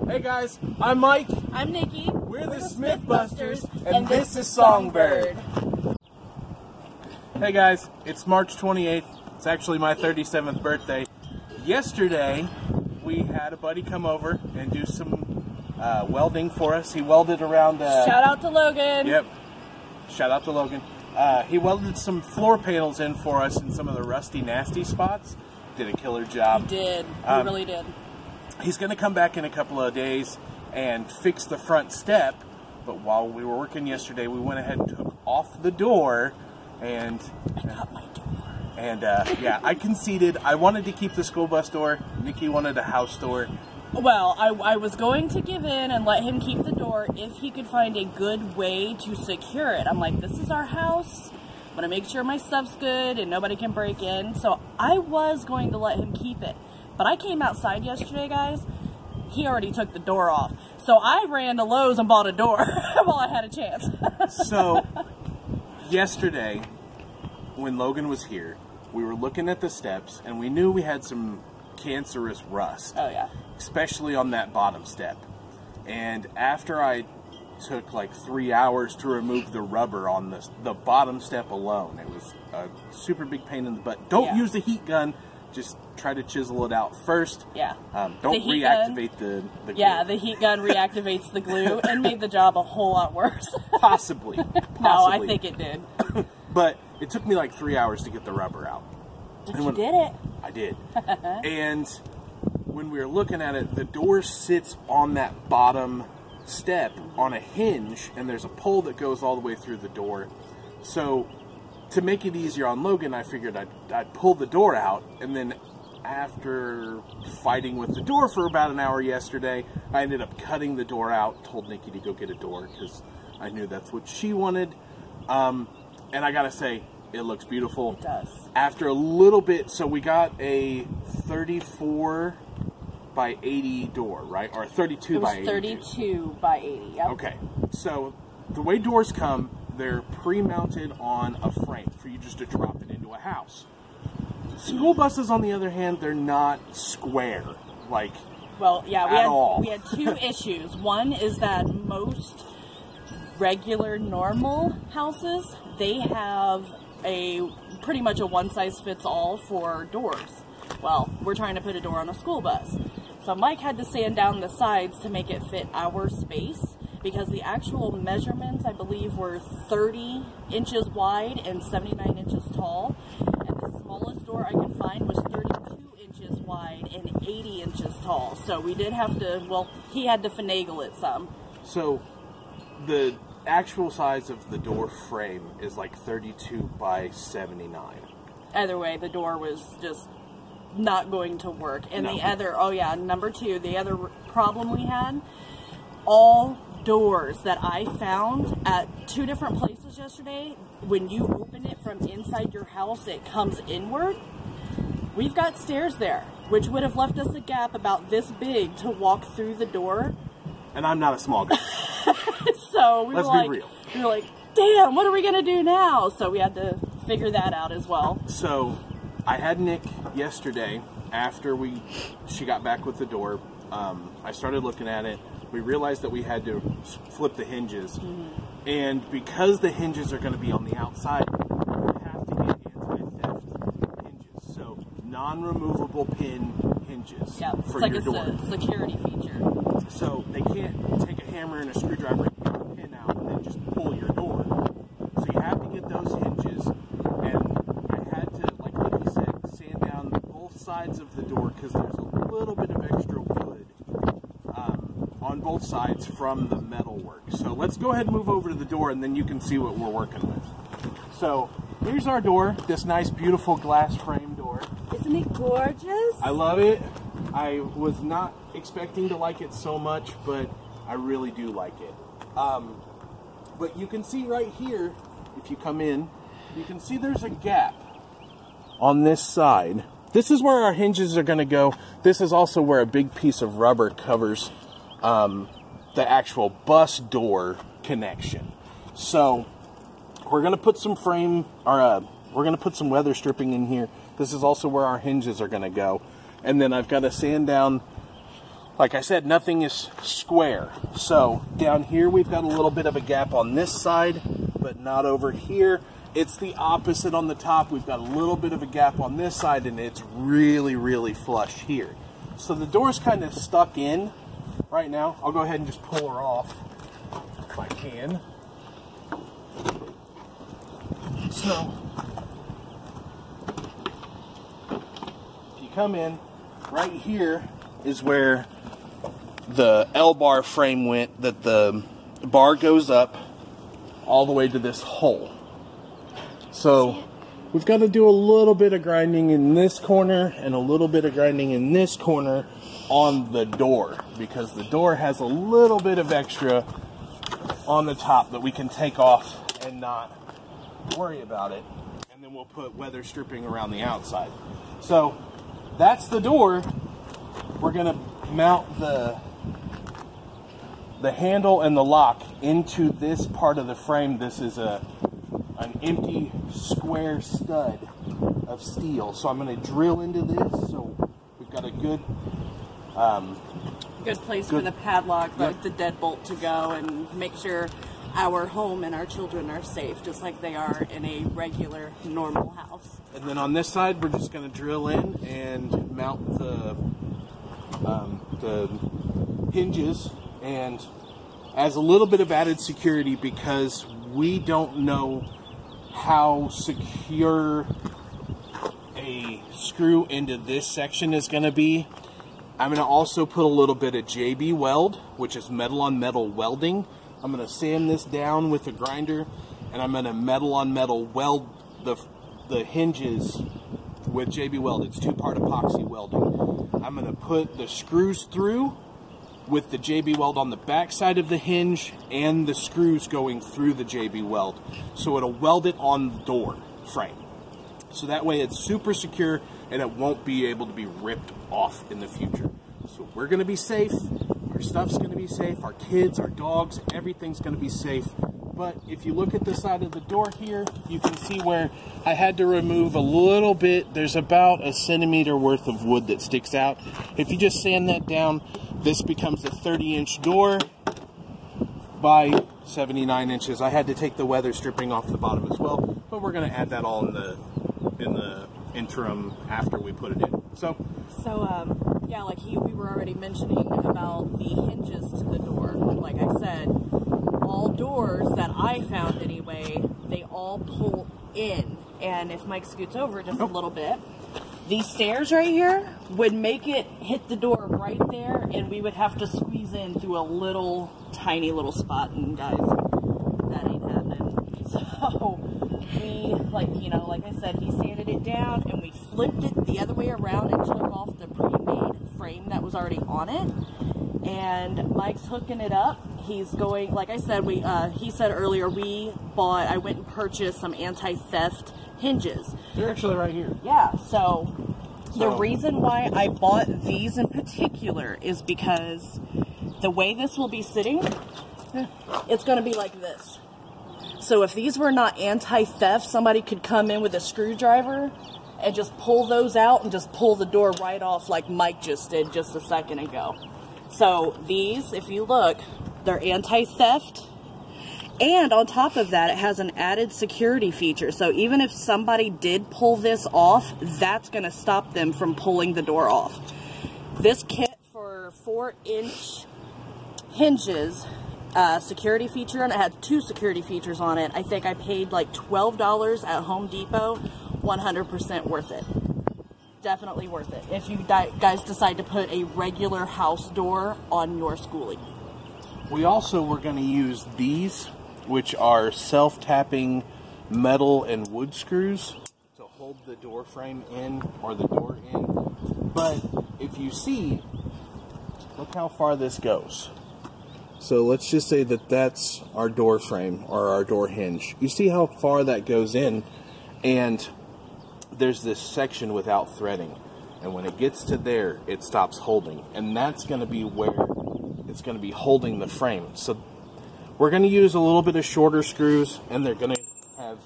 Hey guys, I'm Mike. I'm Nikki. We're the Smithbusters, and this is Songbird. Hey guys, it's March 28th. It's actually my 37th birthday. Yesterday, we had a buddy come over and do some welding for us. He welded around... Shout out to Logan. Yep. Shout out to Logan. He welded some floor panels in for us in some of the rusty, nasty spots. Did a killer job. He did. He really did. He's going to come back in a couple of days and fix the front step, but while we were working yesterday, we went ahead and took off the door, and... I got my door. And, yeah, I conceded. I wanted to keep the school bus door. Nikki wanted a house door. Well, I was going to give in and let him keep the door if he could find a good way to secure it. I'm like, this is our house. I'm going to make sure my stuff's good and nobody can break in. So I was going to let him keep it. But I came outside yesterday, guys. He already took the door off. So I ran to Lowe's and bought a door while I had a chance. So, yesterday, when Logan was here, we were looking at the steps, and we knew we had some cancerous rust. Oh, yeah. Especially on that bottom step. And after I took like 3 hours to remove the rubber on the bottom step alone, it was a super big pain in the butt. Don't use the heat gun. Just try to chisel it out first. Yeah. Don't reactivate the glue. Yeah, the heat gun reactivates the glue and made the job a whole lot worse. Possibly. No, I think it did. But it took me like 3 hours to get the rubber out. But you did it. I did. And when we were looking at it, the door sits on that bottom step on a hinge, and there's a pole that goes all the way through the door. So to make it easier on Logan, I figured I'd pull the door out, and then after fighting with the door for about an hour yesterday, I ended up cutting the door out, told Nikki to go get a door, because I knew that's what she wanted. And I gotta say, it looks beautiful. It does. After a little bit, so we got a 34 by 80 door, right? Or a 32 by 80. 32 by 80, yep. Okay, so the way doors come, they're pre-mounted on a frame for you just to drop it into a house. School buses, on the other hand, they're not square, like, well, yeah, we had two issues. One is that most regular, normal houses, they have pretty much a one-size-fits-all for doors. Well, we're trying to put a door on a school bus. So Mike had to sand down the sides to make it fit our space, because the actual measurements, I believe, were 30 inches wide and 79 inches tall. And the smallest door I could find was 32 inches wide and 80 inches tall. So we did have to, well, he had to finagle it some. So the actual size of the door frame is like 32 by 79. Either way, the door was just not going to work. And no. The other, oh yeah, number two, the other problem we had, all doors that I found at 2 different places yesterday, when you open it from inside your house, it comes inward. We've got stairs there, which would have left us a gap about this big to walk through the door. And I'm not a small guy. So we Let's were like, be real. We were like, damn, what are we gonna do now? So we had to figure that out as well. So I had Nick yesterday after she got back with the door. I started looking at it. We realized that we had to flip the hinges. And because the hinges are going to be on the outside, we have to get anti-theft hinges. So non-removable pin hinges for like your door. It's a security feature. So they can't take a hammer and a screwdriver and hit the pin out and then just pull your door. So you have to get those hinges. And I had to, like Nikki said, sand down both sides of the door because there's a little bit of extra wood on both sides from the metal work. So let's go ahead and move over to the door, and then you can see what we're working with. So here's our door, this nice beautiful glass frame door. Isn't it gorgeous? I love it. I was not expecting to like it so much, but I really do like it. But you can see right here, if you come in, you can see there's a gap on this side. This is where our hinges are going to go. This is also where a big piece of rubber covers the actual bus door connection. So we're going to put some we're going to put some weather stripping in here. This is also where our hinges are going to go. And then I've got to sand down like I said, nothing is square. So down here we've got a little bit of a gap on this side, but not over here. It's the opposite on the top. We've got a little bit of a gap on this side, and it's really, really flush here. So the door's kind of stuck in right now. I'll go ahead and just pull her off if I can. So if you come in, right here is where the L-bar frame went, that the bar goes up all the way to this hole. So we've got to do a little bit of grinding in this corner and a little bit of grinding in this corner on the door, because the door has a little bit of extra on the top that we can take off and not worry about it. And then we'll put weather stripping around the outside. So that's the door. We're going to mount the handle and the lock into this part of the frame. This is an empty square stud of steel. So I'm going to drill into this so we've got a good place for the padlock, like the deadbolt to go, and make sure our home and our children are safe, just like they are in a regular, normal house. And then on this side, we're just going to drill in and mount the hinges, and as a little bit of added security, because we don't know how secure a screw into this section is going to be. I'm going to also put a little bit of JB weld, which is metal on metal welding. I'm going to sand this down with a grinder, and I'm going to metal on metal weld the hinges with JB weld. It's 2-part epoxy welding. I'm going to put the screws through with the JB weld on the back side of the hinge and the screws going through the JB weld. So it'll weld it on the door frame. So that way it's super secure and it won't be able to be ripped off in the future. So we're going to be safe. Our stuff's going to be safe. Our kids, our dogs, everything's going to be safe. But if you look at the side of the door here, you can see where I had to remove a little bit. There's about a centimeter worth of wood that sticks out. If you just sand that down, this becomes a 30-inch door by 79 inches. I had to take the weather stripping off the bottom as well, but we're going to add that all in the interim after we put it in. So yeah, like we were already mentioning about the hinges to the door. Like I said, all doors that I found anyway, they all pull in. And if Mike scoots over just a little bit, these stairs right here would make it hit the door right there, and we would have to squeeze in through a little tiny little spot, and guys, that ain't happening. So we, like I said, he sanded it down, and we flipped it the other way around and took off the pre-made frame that was already on it. And Mike's hooking it up. He's going, like I said, he said earlier, I went and purchased some anti-theft hinges. They're actually right here. Yeah, so the reason why I bought these in particular is because the way this will be sitting, it's going to be like this. So if these were not anti-theft, somebody could come in with a screwdriver and just pull those out and just pull the door right off like Mike just did just a second ago. So these, if you look, they're anti-theft. And on top of that, it has an added security feature. So even if somebody did pull this off, that's going to stop them from pulling the door off. This kit for 4-inch hinges, security feature, and it had 2 security features on it. I think I paid like $12 at Home Depot. 100% worth it. Definitely worth it if you guys decide to put a regular house door on your Skoolie. We also were going to use these, which are self-tapping metal and wood screws to hold the door frame in, or the door in. But if you see, look how far this goes. So let's just say that that's our door frame or our door hinge. You see how far that goes in, and there's this section without threading. And when it gets to there, it stops holding. And that's going to be where it's going to be holding the frame. So we're going to use a little bit of shorter screws, and they're going to have...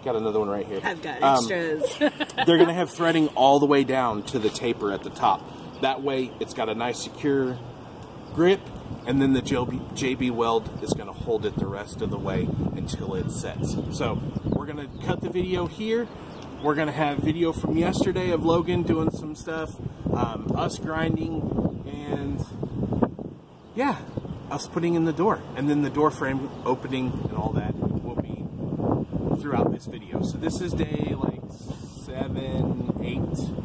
got another one right here. I've got extras. They're going to have threading all the way down to the taper at the top. That way it's got a nice secure grip, and then the JB weld is going to hold it the rest of the way until it sets. So we're going to cut the video here. We're going to have video from yesterday of Logan doing some stuff, us grinding, and yeah, us putting in the door. And then the door frame opening and all that will be throughout this video. So this is day like 7, 8.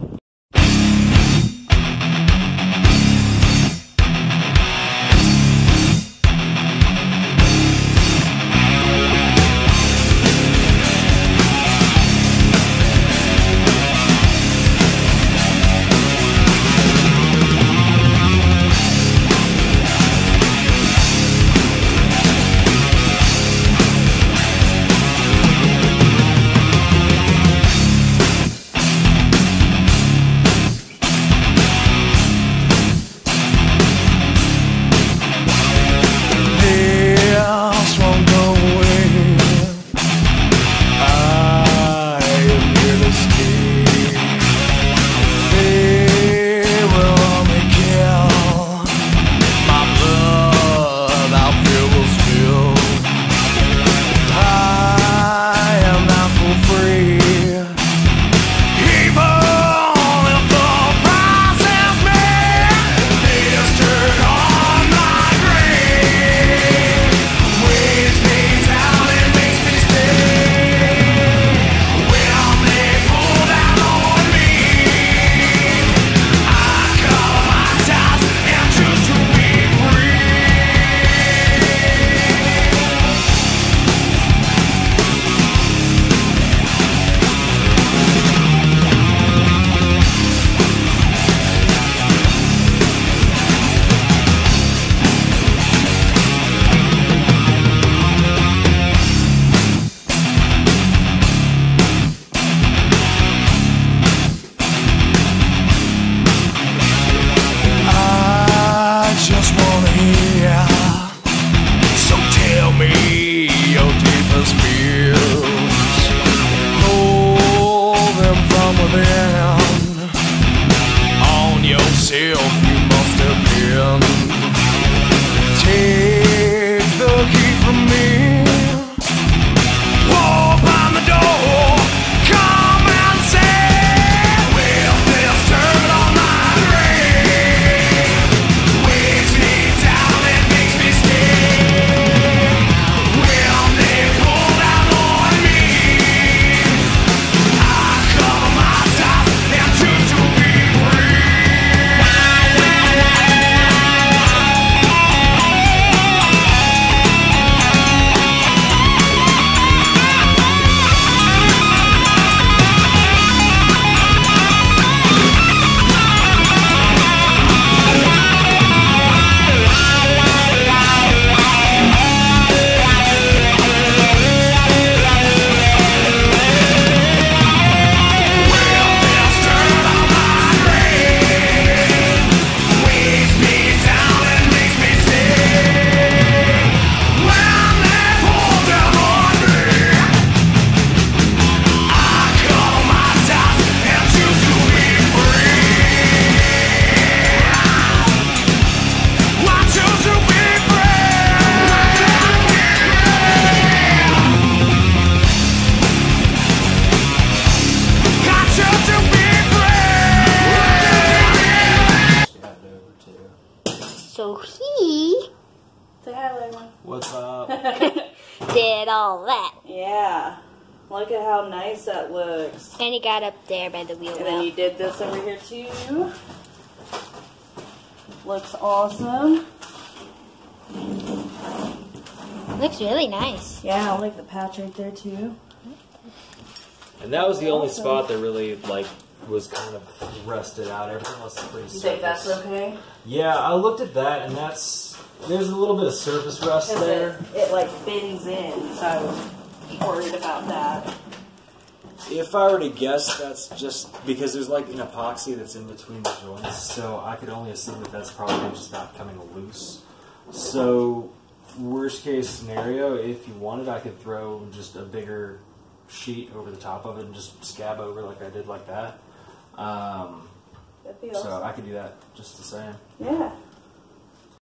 So he say hi, Layla. What's up? did all that. Yeah. Look at how nice that looks. And he got up there by the wheel And then you did this over here too. Looks awesome. Looks really nice. Yeah, I like the patch right there too. And that was the only spot that really was kind of rusted out. Everything else is pretty surface. You think that's okay? Yeah, I looked at that, and there's a little bit of surface rust there. It like bends in, so I was worried about that. If I were to guess, that's just because there's like an epoxy that's in between the joints, so I could only assume that that's probably just not coming loose. So, worst case scenario, if you wanted, I could throw just a bigger sheet over the top of it and just scab over like I did like that. That'd be awesome. So I could do that just the same. Yeah.